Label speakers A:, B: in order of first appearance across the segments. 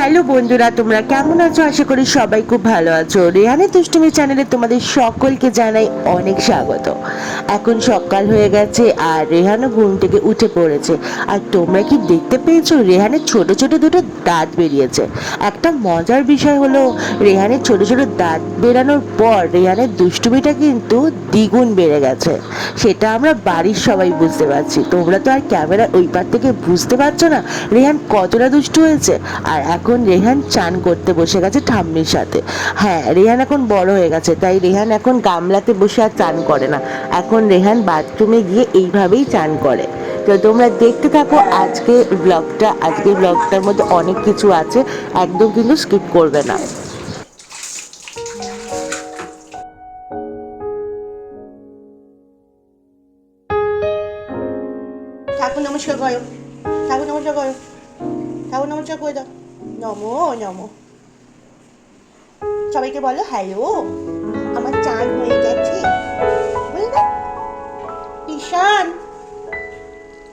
A: Hello বন্ধুরা, তোমরা কেমন আছো? আশা করি সবাই খুব ভালো আছো। রেহানের দুষ্টুমি চ্যানেলে তোমাদের সকলকে জানাই অনেক স্বাগত। এখন সকাল হয়ে গেছে আর রেহানও ঘুম থেকে উঠে পড়েছে। আর তোমরা কি দেখতে পেয়েছো, রেহানের ছোট ছোট দুটো দাঁত বেরিয়েছে। একটা মজার বিষয় হলো, রেহানের ছোট ছোট দাঁত বেরানোর পর রেহানের দুষ্টুমিটা কিন্তু দ্বিগুণ বেড়ে গেছে। সেটা আমরা বাড়ির সবাই বুঝতে পারছি। তোমরা তো আর ক্যামেরার ওই পার থেকে বুঝতে পারছো না রেহান কতটা দুষ্টু হয়েছে। আর এখন রেহান চান করতে বসে গেছে ঠাম্মির সাথে। হ্যাঁ, রেহান এখন বড় হয়ে গেছে, তাই রেহান এখন গামলাতে বসে আর চান করে না। এখন রেহান বাথরুমে গিয়ে এইভাবেই চান করে। তো তোমরা দেখতে থাকো আজকের ব্লগটার মধ্যে অনেক কিছু আছে, একদম কিন্তু স্কিপ করবে না। ঠাকুর নমস্কার করো, ঠাকুর নমস্কার করো, ঠাকুর নমস্কার করে দাও। নমো নমো, সবাইকে বলো হ্যালো, আমার চান হয়ে গেছে বলে না। ঈশান,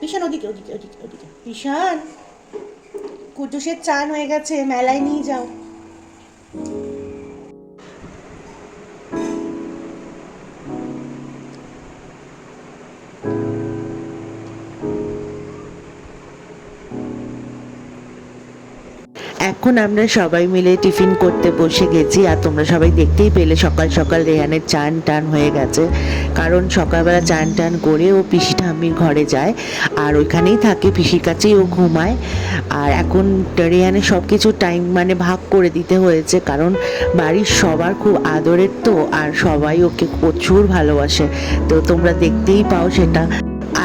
A: ঈশান ওদিকে ওদিকে ওদিকে ওদিকে, ঈশান কুটুসের চান হয়ে গেছে, মেলায় নিয়ে যাও। এখন আমরা সবাই মিলে টিফিন করতে বসে গেছি। আর তোমরা সবাই দেখতেই পেলে সকাল সকাল রেহানের চান টান হয়ে গেছে, কারণ সকালবেলা চান টান করে ও পিসি ঠাম্মির ঘরে যায় আর ওইখানেই থাকে, পিসির কাছেই ও ঘুমায়। আর এখন রেহানের সব কিছু টাইম মানে ভাগ করে দিতে হয়েছে, কারণ বাড়ির সবার খুব আদরের তো, আর সবাই ওকে প্রচুর ভালোবাসে। তো তোমরা দেখতেই পাও সেটা।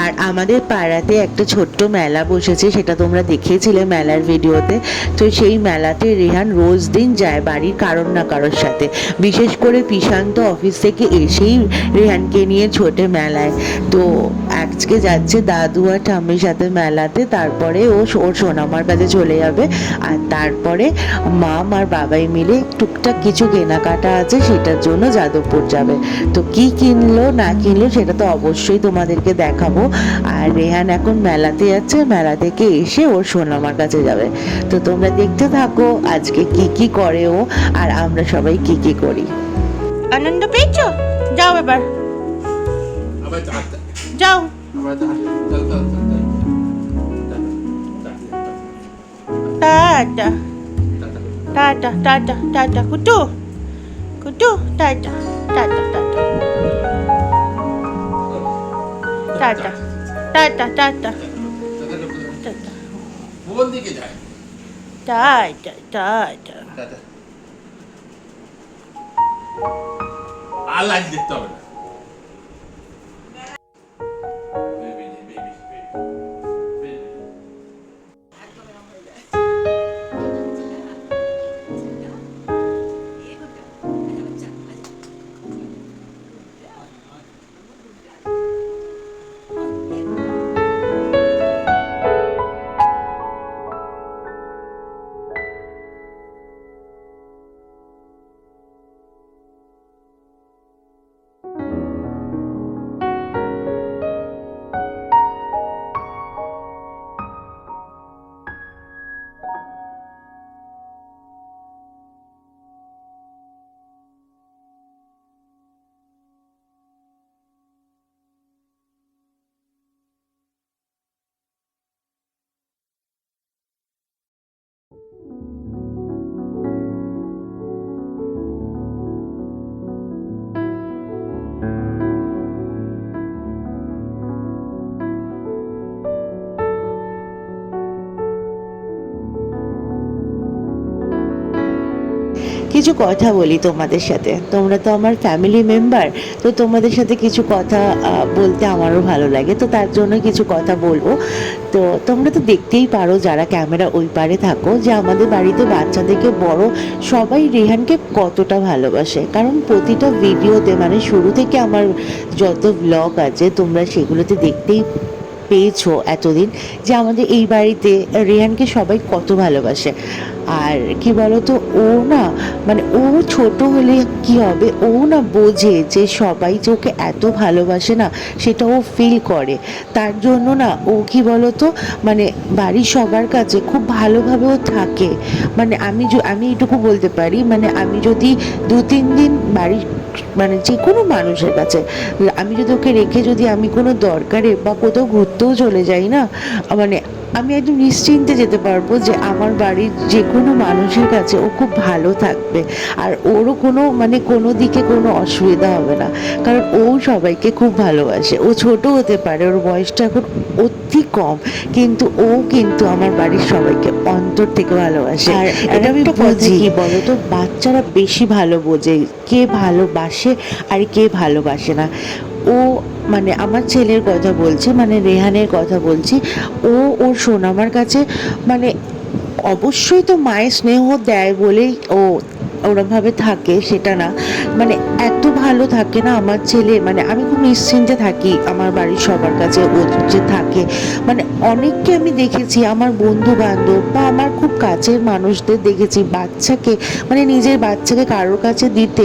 A: আর আমাদের পাড়াতে একটা ছোট্ট মেলা বসেছে, সেটা তোমরা দেখিয়েছিলে মেলার ভিডিওতে। তো সেই মেলাতে রেহান রোজ দিন যায় বাড়ির কারোর না কারোর সাথে। বিশেষ করে পিশান্ত অফিস থেকে এসেই রেহানকে নিয়ে ছোটে মেলায়। তো আজকে যাচ্ছে দাদু আর ঠাম্মির সাথে মেলাতে, তারপরে ওর সোনামার কাছে চলে যাবে। আর তারপরে মাম আর বাবাই মিলে টুকটাক কিছু কেনাকাটা আছে, সেটার জন্য যাদবপুর যাবে। তো কি কিনলো না কিনলো সেটা তো অবশ্যই তোমাদেরকে দেখাবো। আর রেহান এখন মেলাতে যাচ্ছে, মেলা থেকে এসে ওর সোনামার কাছে যাবে। তো তোমরা দেখতে থাকো আজকে কি কি করে ও, আর আমরা সবাই কি কি করি। আনন্দ পেয়েছো? যাও এবার যাও। টাটা টাটা টাটা টাটা কুটু কুটু, টাটা টাটা টাটা টাটা টাটা টাটা টাটা।
B: কোন দিকে যায়?
A: Tata tata.
B: আর লাইট দেখতে হবে না।
A: কিছু কথা বলি তোমাদের সাথে, তোমরা তো আমার ফ্যামিলি মেম্বার। তো তোমাদের সাথে কিছু কথা বলতে আমারও ভালো লাগে, তো তার জন্য কিছু কথা বলবো। তো তোমরা তো দেখতেই পারো যারা ক্যামেরা ওই পারে থাকো, যে আমাদের বাড়িতে বাচ্চা থেকে বড় সবাই রেহানকে কতটা ভালোবাসে। কারণ প্রতিটা ভিডিওতে মানে শুরু থেকে আমার যত ব্লগ আছে তোমরা সেগুলোতে দেখতেই পেয়েছো এতদিন, যে আমাদের এই বাড়িতে রেহানকে সবাই কত ভালোবাসে। আর কি বলতো, ও না মানে ও ছোট হলে কি হবে, ও না বোঝে যে সবাই যে ওকে এত ভালোবাসে না, সেটা ও ফিল করে। তার জন্য না ও কি বলতো মানে বাড়ির সবার কাছে খুব ভালোভাবে ও থাকে। মানে আমি এটুকু বলতে পারি, মানে আমি যদি 2-3 দিন বাড়ির মানে যে কোনো মানুষের কাছে আমি যদি ওকে রেখে যদি আমি কোনো দরকারে বা কোথাও ঘুরতেও চলে যাই না, মানে আমি একদম নিশ্চিন্তে যেতে পারবো যে আমার বাড়ির যে কোনো মানুষের কাছে ও খুব ভালো থাকবে। আর ওরও কোনো মানে কোনো দিকে কোনো অসুবিধা হবে না, কারণ ও সবাইকে খুব ভালোবাসে। ও ছোট হতে পারে, ওর বয়সটা এখন অতি কম, কিন্তু ও কিন্তু আমার বাড়ির সবাইকে অন্তর থেকে ভালোবাসে। আর এটা আমি বুঝি, কি বলতো, বাচ্চারা বেশি ভালো বোঝে কে ভালোবাসে আর কে ভালোবাসে না। ও মানে আমার ছেলের কথা বলছি, মানে রেহানের কথা বলছি, ও ওর সোনামার কাছে মানে অবশ্যই তো মায়ের স্নেহ দেয় বলেই ও ওরমভাবে থাকে, সেটা না, মানে এত ভালো থাকে না আমার ছেলে, মানে আমি খুব নিশ্চিন্তে থাকি আমার বাড়ির সবার কাছে ও যে থাকে। মানে অনেককে আমি দেখেছি, আমার বন্ধু বান্ধব বা আমার খুব কাছের মানুষদের দেখেছি বাচ্চাকে মানে নিজের বাচ্চাকে কারোর কাছে দিতে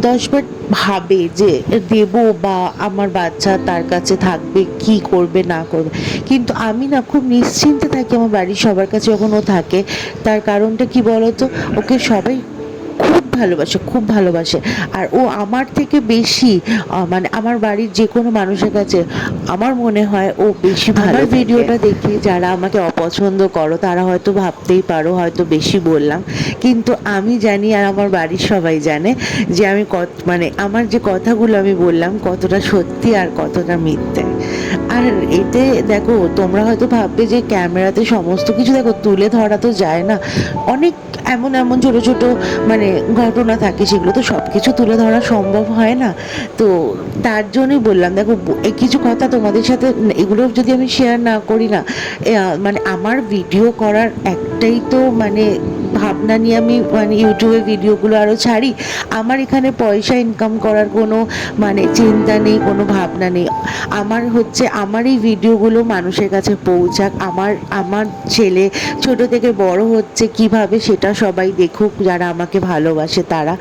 A: 10বার ভাবে যে দেব বা আমার বাচ্চা তার কাছে থাকবে, কি করবে না করবে। কিন্তু আমি না খুব নিশ্চিন্তে থাকি আমার বাড়ির সবার কাছে যখন ও থাকে। তার কারণটা কি বলতো, ওকে সবাই খুব ভালোবাসে, খুব ভালোবাসে। আর ও আমার থেকে বেশি মানে আমার বাড়ির যে কোনো মানুষের কাছে আমার মনে হয় ও বেশি ভালো। আমার ভিডিওটা দেখে যারা আমাকে অপছন্দ করো তারা হয়তো ভাবতেই পারো হয়তো বেশি বললাম, কিন্তু আমি জানি আর আমার বাড়ির সবাই জানে যে আমি মানে আমার যে কথাগুলো আমি বললাম কতটা সত্যি আর কতটা মিথ্যে। আর এতে দেখো, তোমরা হয়তো ভাববে যে ক্যামেরাতে সমস্ত কিছু দেখো তুলে ধরা তো যায় না, অনেক এমন এমন ছোট ছোট মানে ঘটনা থাকে, সেগুলো তো সব কিছু তুলে ধরা সম্ভব হয় না। তো তার জন্যই বললাম, দেখো এই কিছু কথা তোমাদের সাথে এগুলো যদি আমি শেয়ার না করি না, মানে আমার ভিডিও করার একটাই তো মানে ভাবনা নিয়ে আমি মানে ইউটিউবে ভিডিওগুলো আরও ছাড়ি। আমার এখানে পয়সা ইনকাম করার কোনো মানে চিন্তা নেই, কোনো ভাবনা নেই। আমার হচ্ছে আমার এই ভিডিওগুলো মানুষের কাছে পৌঁছাক, আমার আমার ছেলে ছোট থেকে বড় হচ্ছে কিভাবে সেটা সবাই দেখুক যারা আমাকে ভালোবাসে তারা।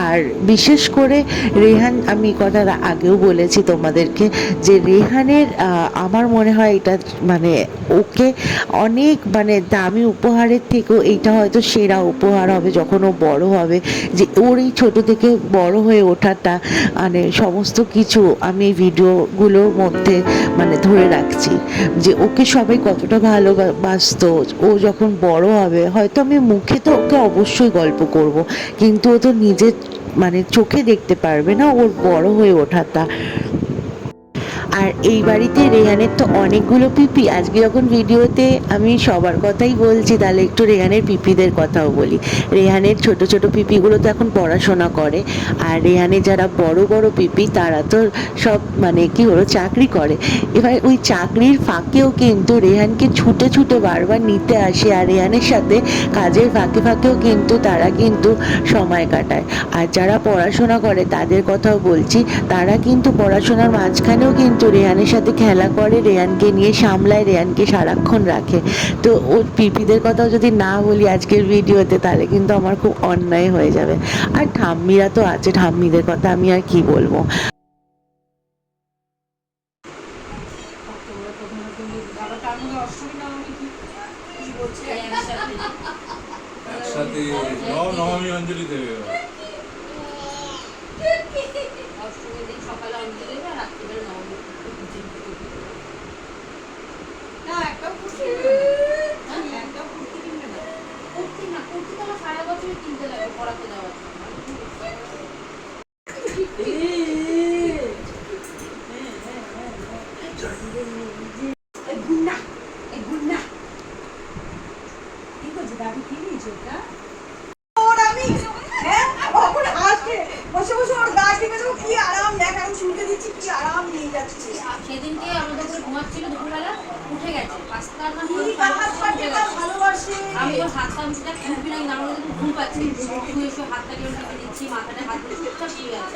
A: আর বিশেষ করে রেহান, আমি কথা আগেও বলেছি তোমাদেরকে যে রেহানের আমার মনে হয় এটা মানে ওকে অনেক মানে দামি উপহারের থেকেও এইটা হয়তো সেরা উপহার হবে যখন ও বড় হবে, যে ওর এই ছোট থেকে বড় হয়ে ওঠাটা মানে সমস্ত কিছু আমি এই ভিডিওগুলোর মধ্যে মানে ধরে রাখছি যে ওকে সবাই কতটা ভালোবাসতো। ও যখন বড় হবে হয়তো আমি মুখে তো ওকে অবশ্যই গল্প করব, কিন্তু ও তো নিজের মানে চোখে দেখতে পারবে না ওর বড় হয়ে ওঠাটা। আর এই বাড়িতে রেহানের তো অনেকগুলো পিপি। আজকে যখন ভিডিওতে আমি সবার কথাই বলছি, তাহলে একটু রেহানের পিপিদের কথাও বলি। রেহানের ছোট ছোট পিপিগুলো তো এখন পড়াশোনা করে, আর রেহানের যারা বড় বড় পিপি তারা তো সব মানে কি হলো চাকরি করে। এবার ওই চাকরির ফাঁকেও কিন্তু রেহানকে ছুটে ছুটে বারবার নিতে আসে, আর রেহানের সাথে কাজের ফাঁকে ফাঁকেও কিন্তু তারা কিন্তু সময় কাটায়। আর যারা পড়াশোনা করে তাদের কথাও বলছি, তারা কিন্তু পড়াশোনার মাঝখানেও কিন্তু রেহানের সাথে খেলা করে, রেহানকে নিয়ে সামলায়, রেহানকে সারাক্ষণ রাখে। তো ওর পিপিদের কথাও যদি না বলি আজকের ভিডিওতে তাহলে কিন্তু আমার খুব অন্যায় হয়ে যাবে। আর ঠাম্মিরা তো আছে, ঠাম্মিদের কথা আমি আর কি বলবো।
B: একসাথে নবমী অঞ্জলি দেবে এবার।
C: অষ্টমীর দিন সকালে অঞ্জলি দেবে আর রাত্রিবেলা নবমী। না একটাও কুর্তি একটাও কুর্তি কিনবে না। কুর্তি না, কুর্তি তো আমার সারা বছরই কিনতে লাগে পড়াতে দেওয়ার জন্য। সেদিনকে আমাদের উপরে ঘুমাচ্ছিল দুপুরবেলা, উঠে গেছে 5টা না আমি ওর হাতটা মুখটা খুবই নাই না, আমাদের ঘুম পাচ্ছে, শুয়ে শুয়ে হাতটা কেমন টিপে দিচ্ছি, মাথাটা হাত দিয়ে চুপচাপ শুয়ে আছে।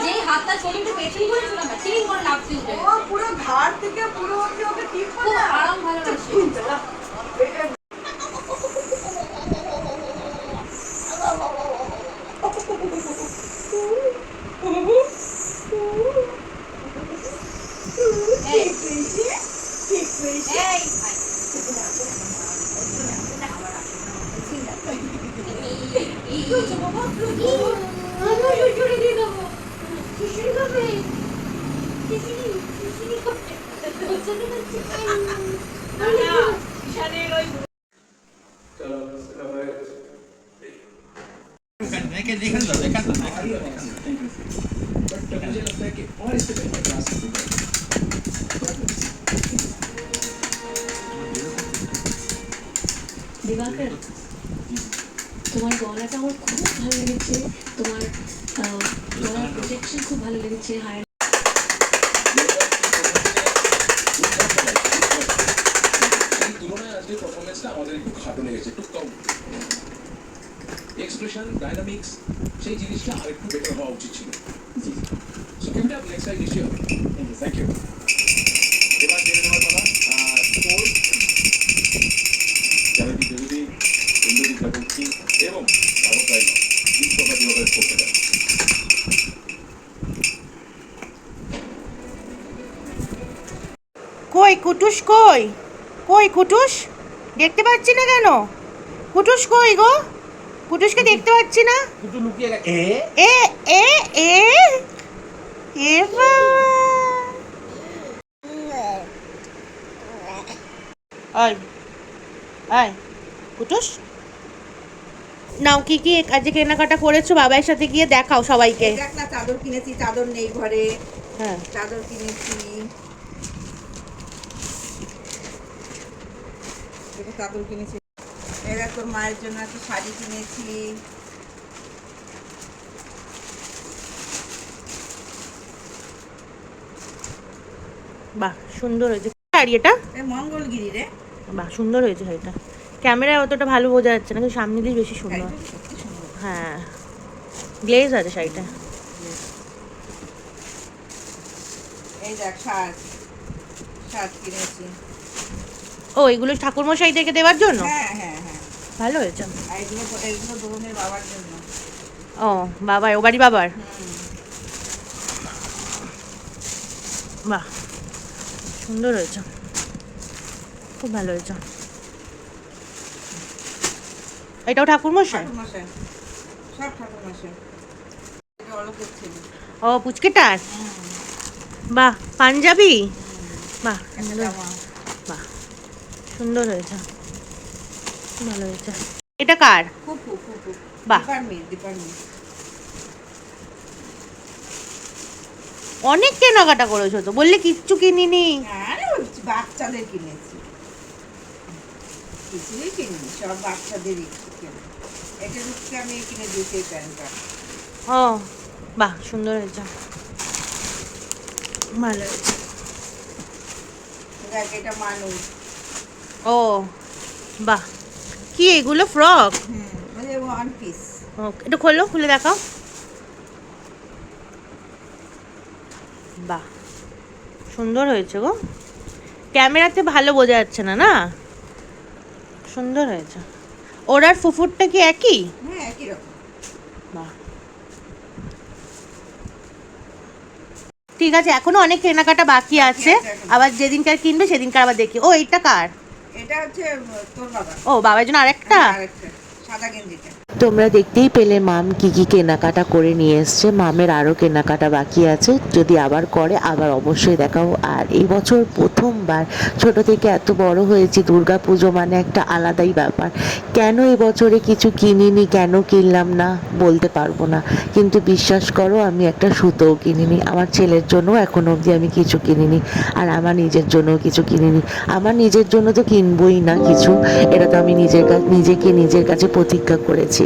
C: যেই হাতটা শরীরটা পেছন করেছিল না, ঠিক করে লাফতে উঠে গেছে।
D: পুরো ঘাড় থেকে পুরো ওকে টিপ
C: খুব আরাম ভালোবাসে। এই ভাই
E: দিবাকর, তোমার গলাটা আমার খুব ভালো লেগেছে, তোমার গলার প্রোটেকশন খুব ভালো লেগেছে, হায়ার
F: এই তুলনায় আজকে পারফরমেন্সটা আমাদের একটু খাটো লেগেছে, একটু কম এক্সপ্রেশন ডাইনামিক্স, সেই জিনিসটা আর একটু বেটার হওয়া উচিত ছিল। So keep it up, next time নিশ্চয়ই হবে। Thank you. এবার জেনে নেওয়ার পালা স্কোর জানবি দেবী, ইন্দ্রজিৎ ঠাকুরকি এবং ভারত রায় বিশ্বকা দিবাকরের করতে দেন।
G: কই কুটুস, কই কই কুটুস, দেখতে পাচ্ছি না কেন? কুটুস কই গো? কুটুসকে দেখতে পাচ্ছি না।
F: দুটো লুকিয়ে গেছে।
G: এ এ এ এ বাবা। আয় আয় কুটুস, নাও কি কি আজকে কেনাকাটা করেছো বাবার সাথে গিয়ে দেখাও সবাইকে।
D: দেখ না, চাদর কিনেছি, চাদর নেই ঘরে,
G: হ্যাঁ
D: চাদর কিনেছি, দেখো চাদর কিনেছি। এবার তোর মায়ের জন্য একটা শাড়ি কিনেছি।
G: বাহ সুন্দর হয়েছে শাড়ি এটা।
D: এ মঙ্গলগিরি রে,
G: বাহ সুন্দর হয়েছে শাড়িটা। ক্যামেরায় অতটা ভালো বোঝা যাচ্ছে না, কিন্তু সামনে দিয়ে বেশি সুন্দর।
D: শাড়িটা সত্যি সুন্দর।
G: হ্যাঁ গ্লেজ আছে শাড়িটা।
D: এই দেখ শার্ট, শার্ট কিনেছি।
G: ও এগুলো ঠাকুরমশাইদেরকে দেওয়ার জন্য?
D: হ্যাঁ হ্যাঁ হ্যাঁ।
G: ভালো হয়েছে।
D: আর এগুলো এগুলো দোকানের বাবার জন্য।
G: ও বাবার, ও বাড়ি বাবার।
D: হুম।
G: বাহ সুন্দর হয়েছে, খুব ভালো হয়েছে। এটাও ঠাকুরমশাই?
D: ঠাকুরমশাই, সব ঠাকুরমশাই। এটা অলোকের ছেলে।
G: ও পুচকেটার? বাহ পাঞ্জাবি, বাহ
D: একটা
G: সুন্দর,
D: জামা।
G: বাহ সুন্দর হয়েছে, খুব ভালো হয়েছে। এটা কার?
D: ফুপু, ফুপু।
G: বাহ।
D: ডিপার্টমেন্ট।
G: অনেক কেনাকাটা করেছো তো, বললে কিচ্ছু কিনিনি।
D: আরে ওই বাচ্চাদের কিনেছি, কিছুই কিনিনি, সব বাচ্চাদেরই কিনে। এটা হচ্ছে আমি কিনে দিয়েছি এই প্যান্টটা।
G: ও বাহ সুন্দর হয়েছে, ভালো হয়েছে।
D: দেখ এটা মানুষ।
G: ও বাহ, কি এগুলো ফ্রক?
D: মানে ওয়ান পিস।
G: ওকে এটা খোলো, খুলে দেখাও। বাহ সুন্দর হয়েছে গো, ক্যামেরাতে ভালো বোঝা যাচ্ছে না, না সুন্দর হয়েছে। ওর আর ফুফুরটা কি একই?
D: হ্যাঁ একই রকম।
G: বাহ ঠিক আছে, এখনো অনেক কেনাকাটা বাকি আছে,
D: এখনো।
G: আবার যেদিনকার কিনবে সেদিনকার আবার দেখি। ও এইটা কার?
D: এটা হচ্ছে তোর বাবা।
G: ও বাবার জন্য আরেকটা।
D: আরেকটা সাদা গেঞ্জিটা।
A: তোমরা দেখতেই পেলে মাম কি কি কেনাকাটা করে নিয়ে এসছে। মামের আরও কেনাকাটা বাকি আছে, যদি আবার করে আবার অবশ্যই দেখাবো। আর এই বছর প্রথমবার, ছোট থেকে এত বড় হয়েছি, দুর্গা পুজো মানে একটা আলাদাই ব্যাপার। কেন এবছরে কিছু কিনিনি, কেন কিনলাম না বলতে পারবো না, কিন্তু বিশ্বাস করো আমি একটা সুতোও কিনিনি। আমার ছেলের জন্য এখনো অবধি আমি কিছু কিনিনি, আর আমার নিজের জন্যও কিছু কিনিনি। আমার নিজের জন্য তো কিনবই না কিছু, এটা তো আমি নিজেকে নিজের কাছে প্রতিজ্ঞা করেছি।